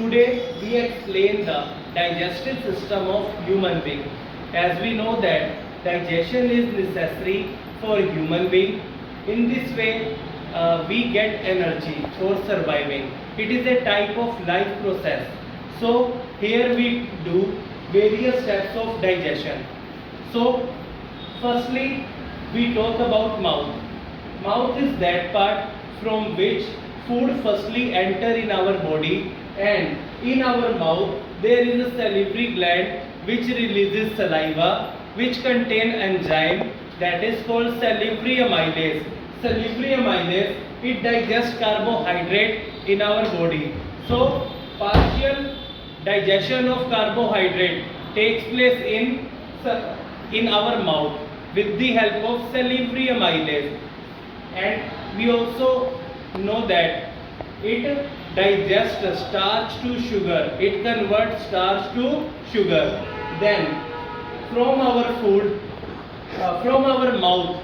Today we explain the digestive system of human being. As we know that digestion is necessary for human being. In this way we get energy for surviving. It is a type of life process. So here we do various steps of digestion. So firstly we talk about mouth. Mouth is that part from which food firstly enter in our body, and in our mouth there is a salivary gland which releases saliva, which contain enzyme that is called salivary amylase. Salivary amylase, it digests carbohydrate in our body. So partial digestion of carbohydrate takes place in our mouth with the help of salivary amylase. And we also know that it digests starch to sugar. It converts starch to sugar. Then from our food, from our mouth,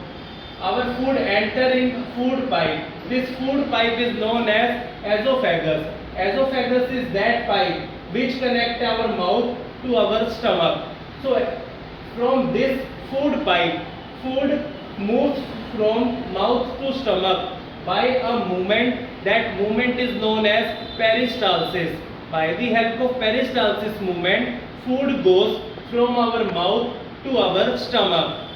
our food enter in food pipe. This food pipe is known as esophagus. Esophagus is that pipe which connect our mouth to our stomach. So from this food pipe, food moves from mouth to stomach by a movement. That movement is known as peristalsis. By the help of peristalsis movement, food goes from our mouth to our stomach.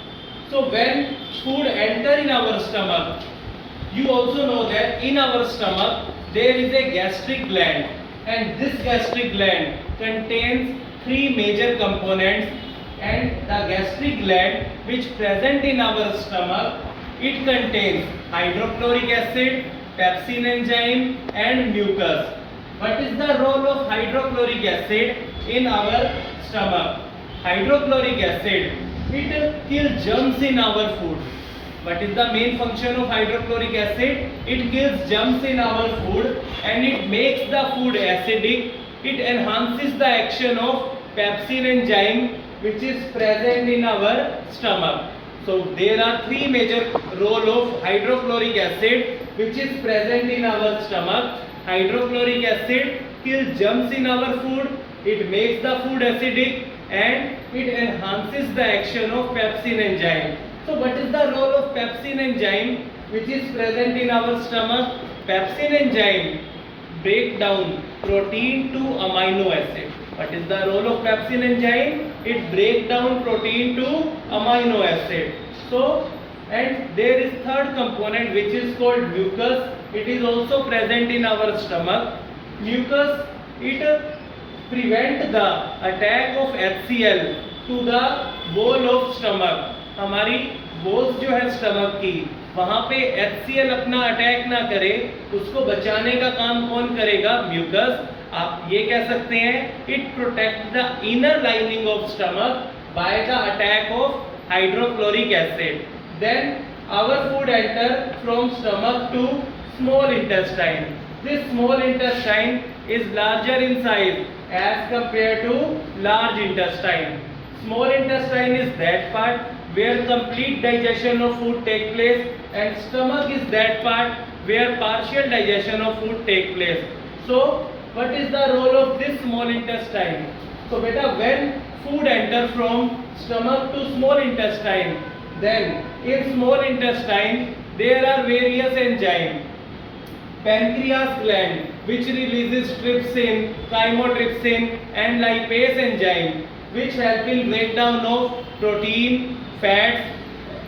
So when food enter in our stomach, you also know that in our stomach there is a gastric gland, and this gastric gland contains three major components. And the gastric gland which present in our stomach, it contains hydrochloric acid, pepsin enzyme and mucus. What is the role of hydrochloric acid in our stomach? Hydrochloric acid, it kills germs in our food. What is the main function of hydrochloric acid? It kills germs in our food and it makes the food acidic. It enhances the action of pepsin enzyme which is present in our stomach. So there are three major role of hydrochloric acid which is present in our stomach. Hydrochloric acid kills germs in our food, it makes the food acidic and it enhances the action of pepsin enzyme. So what is the role of pepsin enzyme which is present in our stomach? Pepsin enzyme break down protein to amino acid. What is the role of pepsin enzyme? It break down protein to amino acid. So, and there is third component which is called mucus. It is also present in our stomach. Mucus, it prevent the attack of HCl to the wall of stomach. हमारी walls जो है stomach की, वहाँ पे HCl अपना attack ना करे, उसको बचाने का काम कौन करेगा? म्यूकस. आप ये कह सकते हैं it protect the inner lining of stomach by the attack of hydrochloric acid. Then our food enter from stomach to small intestine. This small intestine is larger in size as compared to large intestine. Small intestine is that part where complete digestion of food take place, and stomach is that part where partial digestion of food take place. So what is the role of this small intestine? So beta, when food enter from stomach to small intestine, then in small intestine there are various enzymes. Pancreas gland which releases trypsin, chymotrypsin and lipase enzyme which help in breakdown of protein, fats,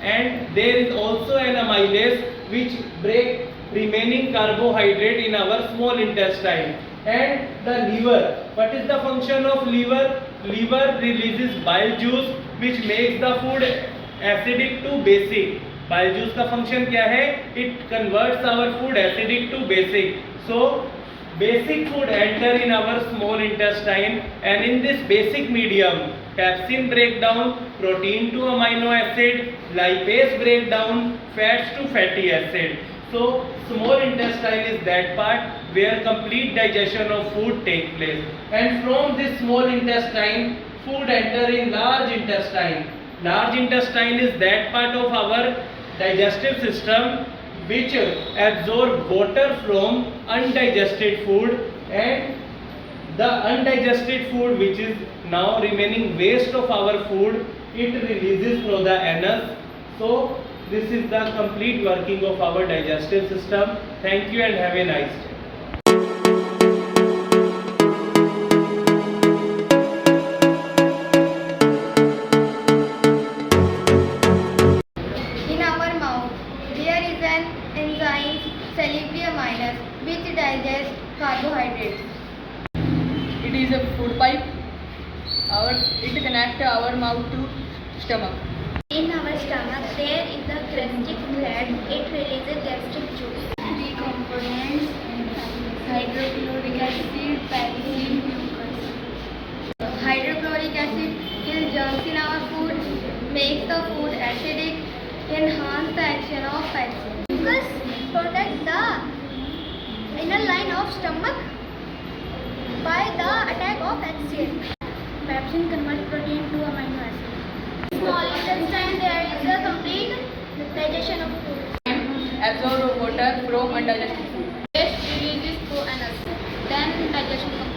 and there is also an amylase which break remaining carbohydrate in our small intestine. And the liver, what is the function of liver? Liver releases bile juice which makes the food acidic to basic. Bile juice का function क्या है? It converts our food acidic to basic. So basic food enter in our small intestine, and in this basic medium, pepsin break down protein to amino acid, lipase break down fats to fatty acid. So small intestine is that part where complete digestion of food take place, and from this small intestine food enter in large intestine. Large intestine is that part of our digestive system which absorb water from undigested food, and The undigested food, which is now remaining waste of our food, it releases through the anus. So this is the complete working of our digestive system. Thank you and have a nice day. In our mouth, there is an enzyme salivary minus which digests carbohydrates. It is a food pipe. It connects our mouth to stomach. In our stomach, there is a gastric gland. It releases gastric juice. Three components: hydrochloric acid, penicillin, mucus. Hydrochloric acid kills germs in our food, makes the food acidic, enhance the action of pepsin. Mucus protects the inner line of stomach by the attack of HCl. Pepsin converts protein to amino acid. Small intestine, there is a complete digestion of food. Absorb water from undigested food. Waste releases through anus. Then digestion.